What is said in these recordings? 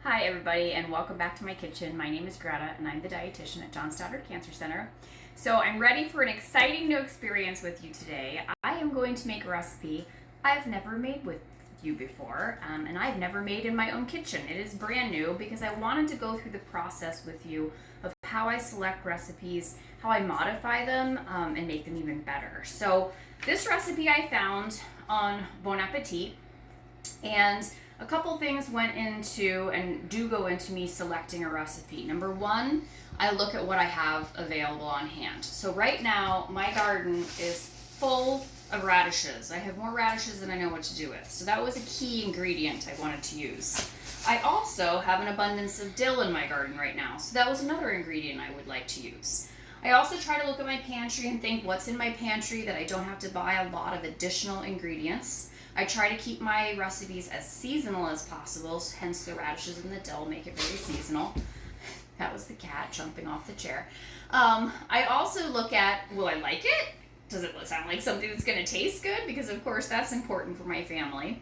Hi everybody, and welcome back to my kitchen. My name is Greta and I'm the dietitian at John Stoddard Cancer Center. So I'm ready for an exciting new experience with you today. I am going to make a recipe I've never made with you before, and I've never made in my own kitchen. It is brand new because I wanted to go through the process with you of how I select recipes, how I modify them, and make them even better. So this recipe I found on Bon Appetit, and a couple things went into and do go into me selecting a recipe. Number one, I look at what I have available on hand. So right now, my garden is full of radishes. I have more radishes than I know what to do with. So that was a key ingredient I wanted to use. I also have an abundance of dill in my garden right now. So that was another ingredient I would like to use. I also try to look at my pantry and think what's in my pantry that I don't have to buy a lot of additional ingredients. I try to keep my recipes as seasonal as possible, hence the radishes and the dill make it very seasonal. That was the cat jumping off the chair. I also look at, will I like it? Does it sound like something that's going to taste good? Because of course that's important for my family.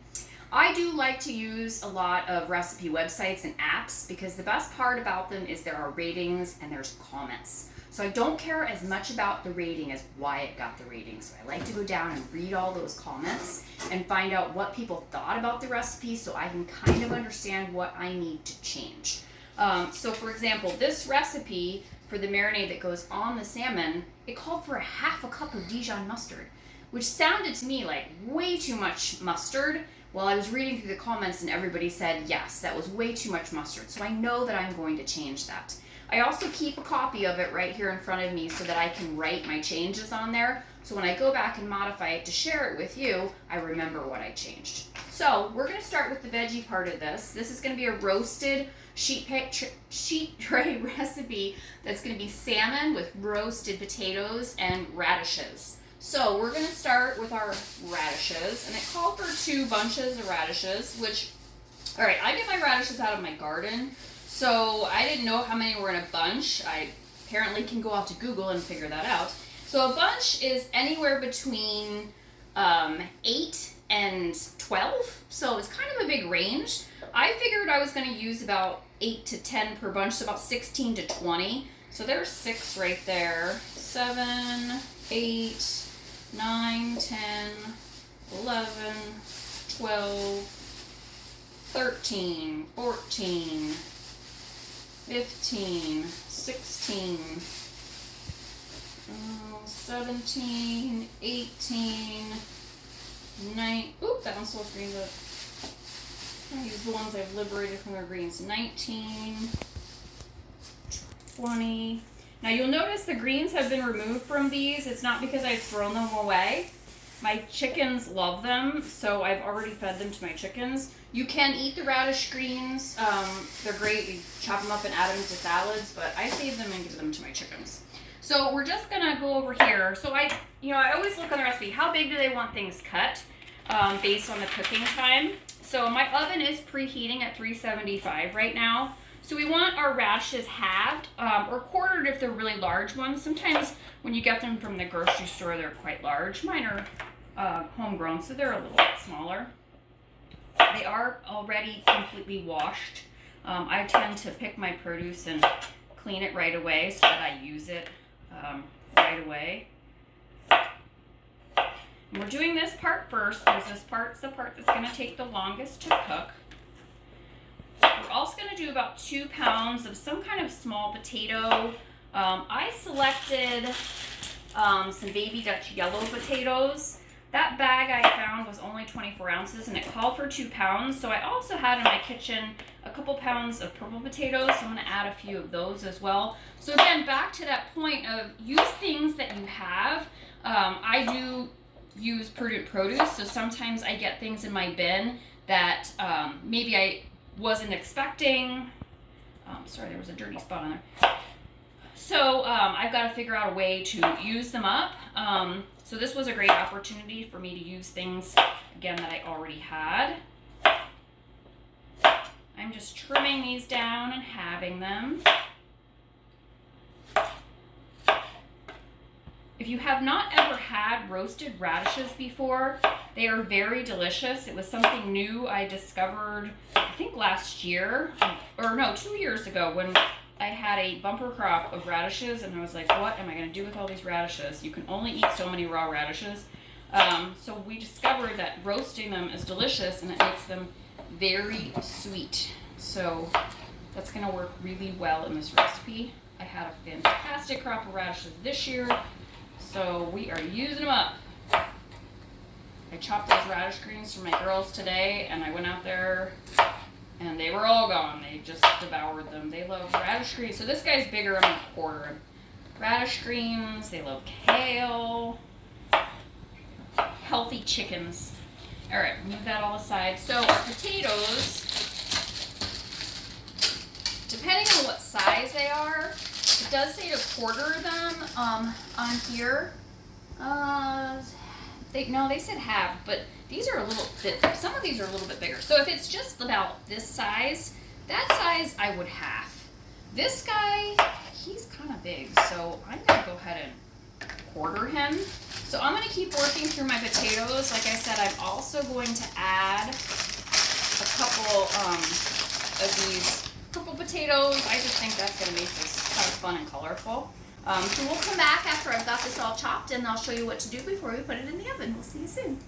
I do like to use a lot of recipe websites and apps because the best part about them is there are ratings and there's comments. So I don't care as much about the rating as why it got the rating. So I like to go down and read all those comments and find out what people thought about the recipe so I can kind of understand what I need to change. So for example, this recipe for the marinade that goes on the salmon, it called for half a cup of Dijon mustard, which sounded to me like way too much mustard. Well, I was reading through the comments and everybody said, yes, that was way too much mustard. So I know that I'm going to change that. I also keep a copy of it right here in front of me so that I can write my changes on there. So when I go back and modify it to share it with you, I remember what I changed. So we're going to start with the veggie part of this. This is going to be a roasted sheet tray recipe that's going to be salmon with roasted potatoes and radishes. So we're going to start with our radishes, and it called for 2 bunches of radishes, which, all right, I get my radishes out of my garden. So I didn't know how many were in a bunch. I apparently can go out to Google and figure that out. So a bunch is anywhere between 8 and 12. So it's kind of a big range. I figured I was going to use about 8 to 10 per bunch, so about 16 to 20. So there's 6 right there. 7, 8, 9, 10, 11, 12, 13, 14, 15, 16, 17, 18, 9, oop, that one's still green, but I'm going to use the ones I've liberated from their greens. 19, 20. Now you'll notice the greens have been removed from these. It's not because I've thrown them away. My chickens love them, so I've already fed them to my chickens. You can eat the radish greens. They're great. You chop them up and add them to salads, but I save them and give them to my chickens. So we're just gonna go over here. So I always look on the recipe. How big do they want things cut based on the cooking time? So my oven is preheating at 375 right now. So we want our radishes halved or quartered if they're really large ones. Sometimes when you get them from the grocery store, they're quite large. Mine are homegrown, so they're a little bit smaller. They are already completely washed. I tend to pick my produce and clean it right away so that I use it right away. And we're doing this part first because this part's the part that's going to take the longest to cook. We're also going to do about 2 pounds of some kind of small potato. I selected some baby Dutch yellow potatoes. That bag I found was only 24 ounces and it called for 2 pounds. So I also had in my kitchen a couple pounds of purple potatoes. So I'm going to add a few of those as well. So again, back to that point of use things that you have. I do use prudent produce. So sometimes I get things in my bin that maybe I wasn't expecting. Sorry, there was a dirty spot on there. So I've got to figure out a way to use them up. So this was a great opportunity for me to use things, again, that I already had. I'm just trimming these down and halving them. If you have not ever had roasted radishes before, They are very delicious. It was something new I discovered, I think last year, or no, 2 years ago, when I had a bumper crop of radishes, and I was like, what am I going to do with all these radishes? You can only eat so many raw radishes. So we discovered that roasting them is delicious, and it makes them very sweet. So that's going to work really well in this recipe. I had a fantastic crop of radishes this year, so we are using them up. I chopped those radish greens for my girls today, and I went out there and they were all gone. They just devoured them. They love radish greens. So this guy's bigger, I'm a quarter. Radish greens, they love kale, healthy chickens. All right, move that all aside. So our potatoes, depending on what size they are, it does say to quarter them on here. They said half, but these are a little bit, some of these are a little bit bigger. So if it's just about this size, that size I would half. This guy, he's kind of big, so I'm gonna go ahead and quarter him. So I'm gonna keep working through my potatoes. Like I said, I'm also going to add a couple of these purple potatoes. I just think that's gonna make this kind of fun and colorful. So we'll come back after I've got this all chopped, and I'll show you what to do before we put it in the oven. We'll see you soon.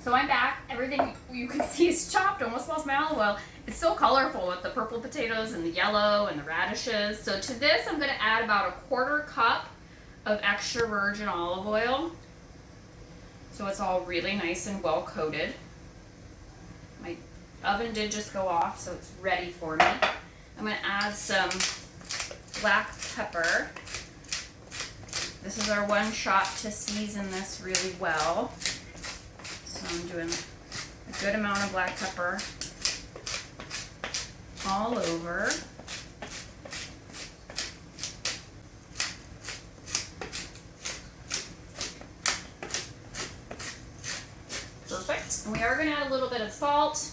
So I'm back. Everything you can see is chopped, almost lost my olive oil. It's so colorful with the purple potatoes and the yellow and the radishes. So to this, I'm gonna add about 1/4 cup of extra virgin olive oil. So it's all really nice and well coated. My oven did just go off, so it's ready for me. I'm gonna add some black pepper. This is our one shot to season this really well. So I'm doing a good amount of black pepper all over. Perfect. And we are going to add a little bit of salt.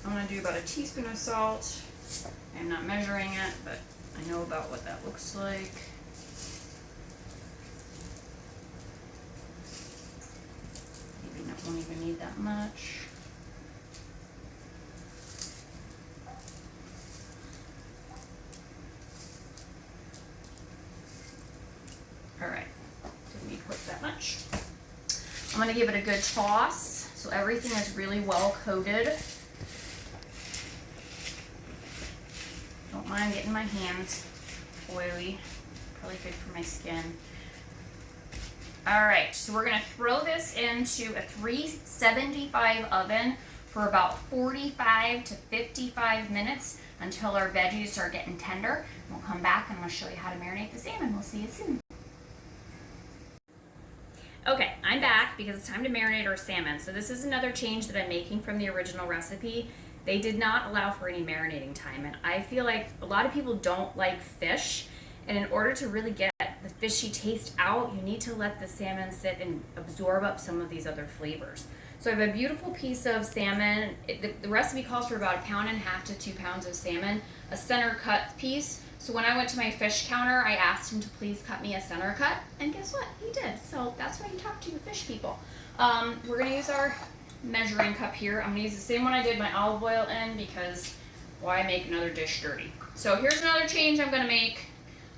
I'm going to do about a teaspoon of salt. I'm not measuring it, but I know about what that looks like. Maybe I won't even need that much. All right, didn't need quite that much. I'm going to give it a good toss so everything is really well coated. Don't mind getting my hands oily, probably good for my skin. All right, so we're gonna throw this into a 375 oven for about 45 to 55 minutes until our veggies are getting tender. We'll come back and I'm gonna show you how to marinate the salmon. We'll see you soon. Okay, I'm back because it's time to marinate our salmon. So this is another change that I'm making from the original recipe. They did not allow for any marinating time, and I feel like a lot of people don't like fish, and in order to really get the fishy taste out, you need to let the salmon sit and absorb up some of these other flavors. So I have a beautiful piece of salmon. The recipe calls for about 1.5 pounds to 2 pounds of salmon, a center cut piece. So when I went to my fish counter, I asked him to please cut me a center cut, and guess what? He did. So that's why you talk to your fish people. We're gonna use our measuring cup here. I'm gonna use the same one I did my olive oil in because why make another dish dirty? So here's another change I'm gonna make.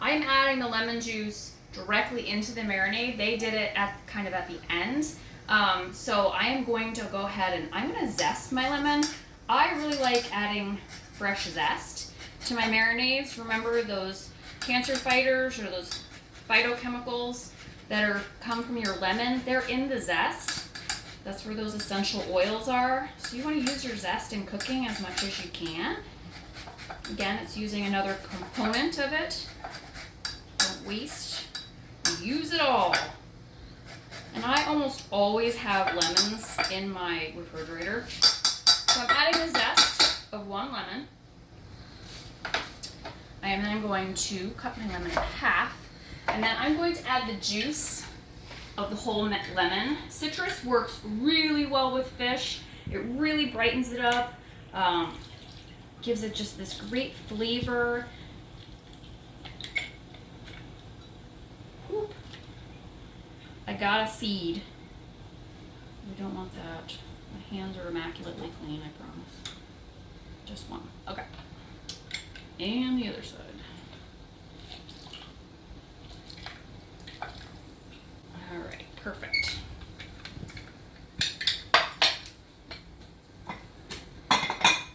I'm adding the lemon juice directly into the marinade. They did it at kind of at the end. So I am going to go ahead and I'm gonna zest my lemon. I really like adding fresh zest to my marinades. Remember those cancer fighters or those phytochemicals that come from your lemon? They're in the zest. That's where those essential oils are. So you want to use your zest in cooking as much as you can. Again, it's using another component of it. Don't waste. Use it all. And I almost always have lemons in my refrigerator. So I'm adding the zest of 1 lemon. I am then going to cut my lemon in half. And then I'm going to add the juice of the whole lemon. Citrus works really well with fish. It really brightens it up, gives it just this great flavor. I got a seed. We don't want that. My hands are immaculately clean, I promise. Just one. Okay. And the other side. All right, perfect.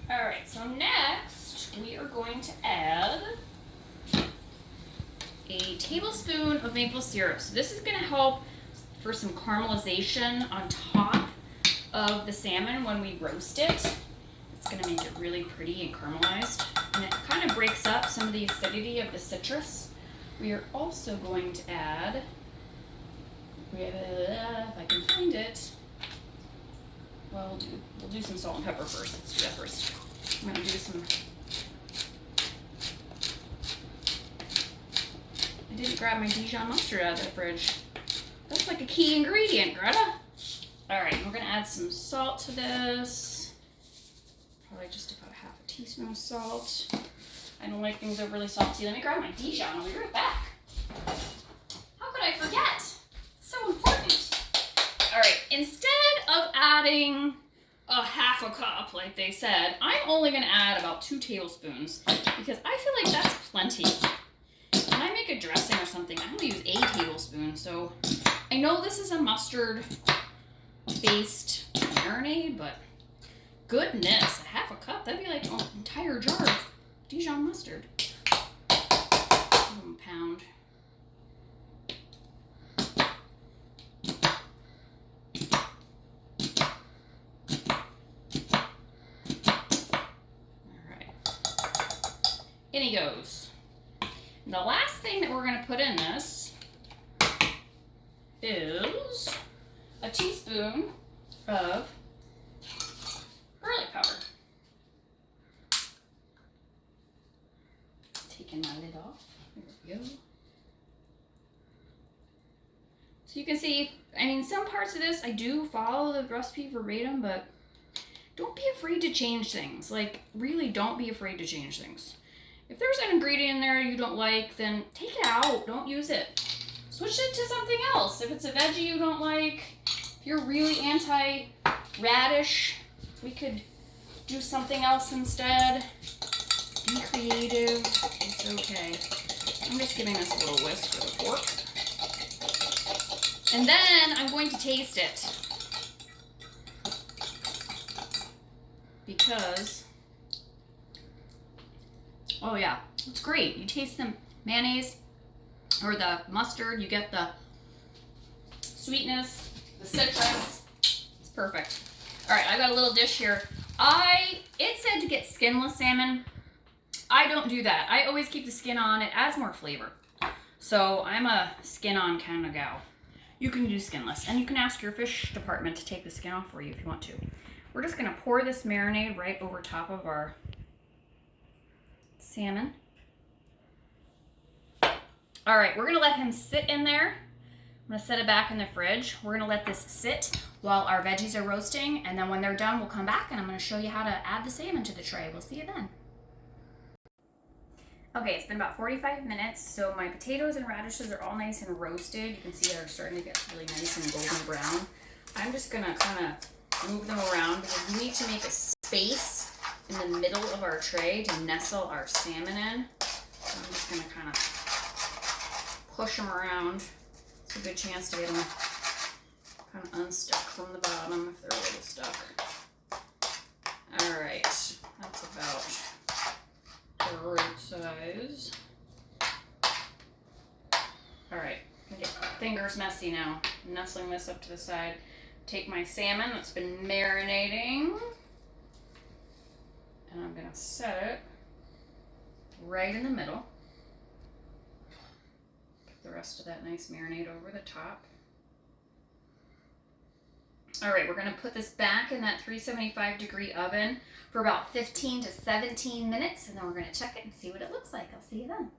All right, so next we are going to add a tablespoon of maple syrup. So this is going to help for some caramelization on top of the salmon when we roast it. It's going to make it really pretty and caramelized. And it kind of breaks up some of the acidity of the citrus. We are also going to add, if I can find it, well, we'll do some salt and pepper first. Let's do that first. I'm going to do some, I didn't grab my Dijon mustard out of the fridge. That's like a key ingredient, Greta. All right, we're going to add some salt to this. Probably just about half a teaspoon of salt. I don't like things overly salty. Let me grab my Dijon. I'll be right back. How could I forget? It's so important. All right, instead of adding a half a cup, like they said, I'm only going to add about 2 tablespoons because I feel like that's plenty. When I make a dressing or something, I only use a tablespoon. So I know this is a mustard-based marinade, but goodness, a half a cup, that'd be like an entire jar of Dijon mustard. 1 pound. In he goes. And the last thing that we're going to put in this is a teaspoon of garlic powder. Taking my lid off. There we go. So you can see, I mean, some parts of this I do follow the recipe verbatim, but don't be afraid to change things. Like, really don't be afraid to change things. If there's an ingredient in there you don't like, then take it out. Don't use it. Switch it to something else. If it's a veggie you don't like, if you're really anti-radish, we could do something else instead. Be creative. It's okay. I'm just giving this a little whisk with a fork. And then I'm going to taste it. Because, oh yeah, it's great. You taste the mayonnaise or the mustard, you get the sweetness, the citrus. It's perfect. All right, I got a little dish here. It said to get skinless salmon. I don't do that. I always keep the skin on. It adds more flavor. So I'm a skin on kind of gal. You can do skinless, and you can ask your fish department to take the skin off for you if you want to. We're just gonna pour this marinade right over top of our salmon. All right, we're gonna let him sit in there. I'm gonna set it back in the fridge. We're gonna let this sit while our veggies are roasting, and then when they're done, we'll come back and I'm gonna show you how to add the salmon to the tray. We'll see you then. Okay, it's been about 45 minutes, so my potatoes and radishes are all nice and roasted. You can see they're starting to get really nice and golden brown. I'm just gonna kind of move them around because we need to make a space in the middle of our tray to nestle our salmon in. So I'm just gonna kind of push them around. It's a good chance to get them kind of unstuck from the bottom if they're a little stuck. All right, that's about the right size. All right, I get fingers messy now. I'm nestling this up to the side. Take my salmon that's been marinating, and I'm gonna set it right in the middle. Put the rest of that nice marinade over the top. All right, we're gonna put this back in that 375-degree oven for about 15 to 17 minutes, and then we're gonna check it and see what it looks like. I'll see you then.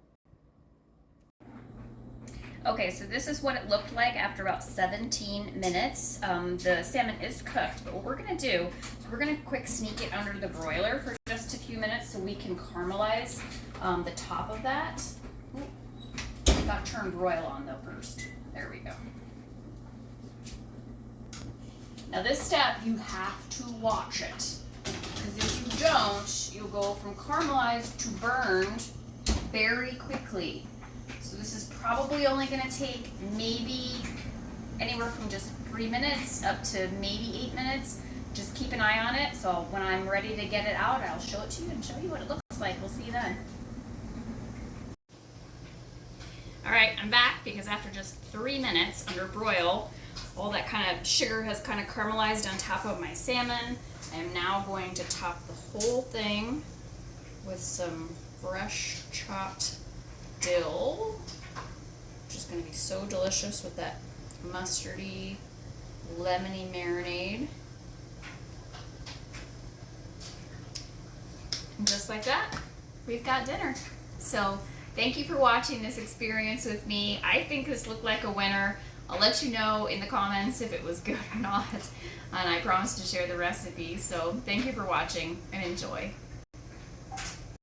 Okay, so this is what it looked like after about 17 minutes. The salmon is cooked, but what we're gonna do is we're gonna quick sneak it under the broiler for just a few minutes so we can caramelize the top of that. Got to turn broil on though first. There we go. Now this step, you have to watch it, because if you don't, you'll go from caramelized to burned very quickly. So this is probably only going to take maybe anywhere from just 3 minutes up to maybe 8 minutes. Just keep an eye on it, so when I'm ready to get it out, I'll show it to you and show you what it looks like. We'll see you then. Alright, I'm back because after just 3 minutes under broil, all that kind of sugar has kind of caramelized on top of my salmon. I am now going to top the whole thing with some fresh chopped dill, which is going to be so delicious with that mustardy, lemony marinade. And just like that, we've got dinner. So thank you for watching this experience with me. I think this looked like a winner. I'll let you know in the comments if it was good or not. And I promise to share the recipe. So thank you for watching and enjoy.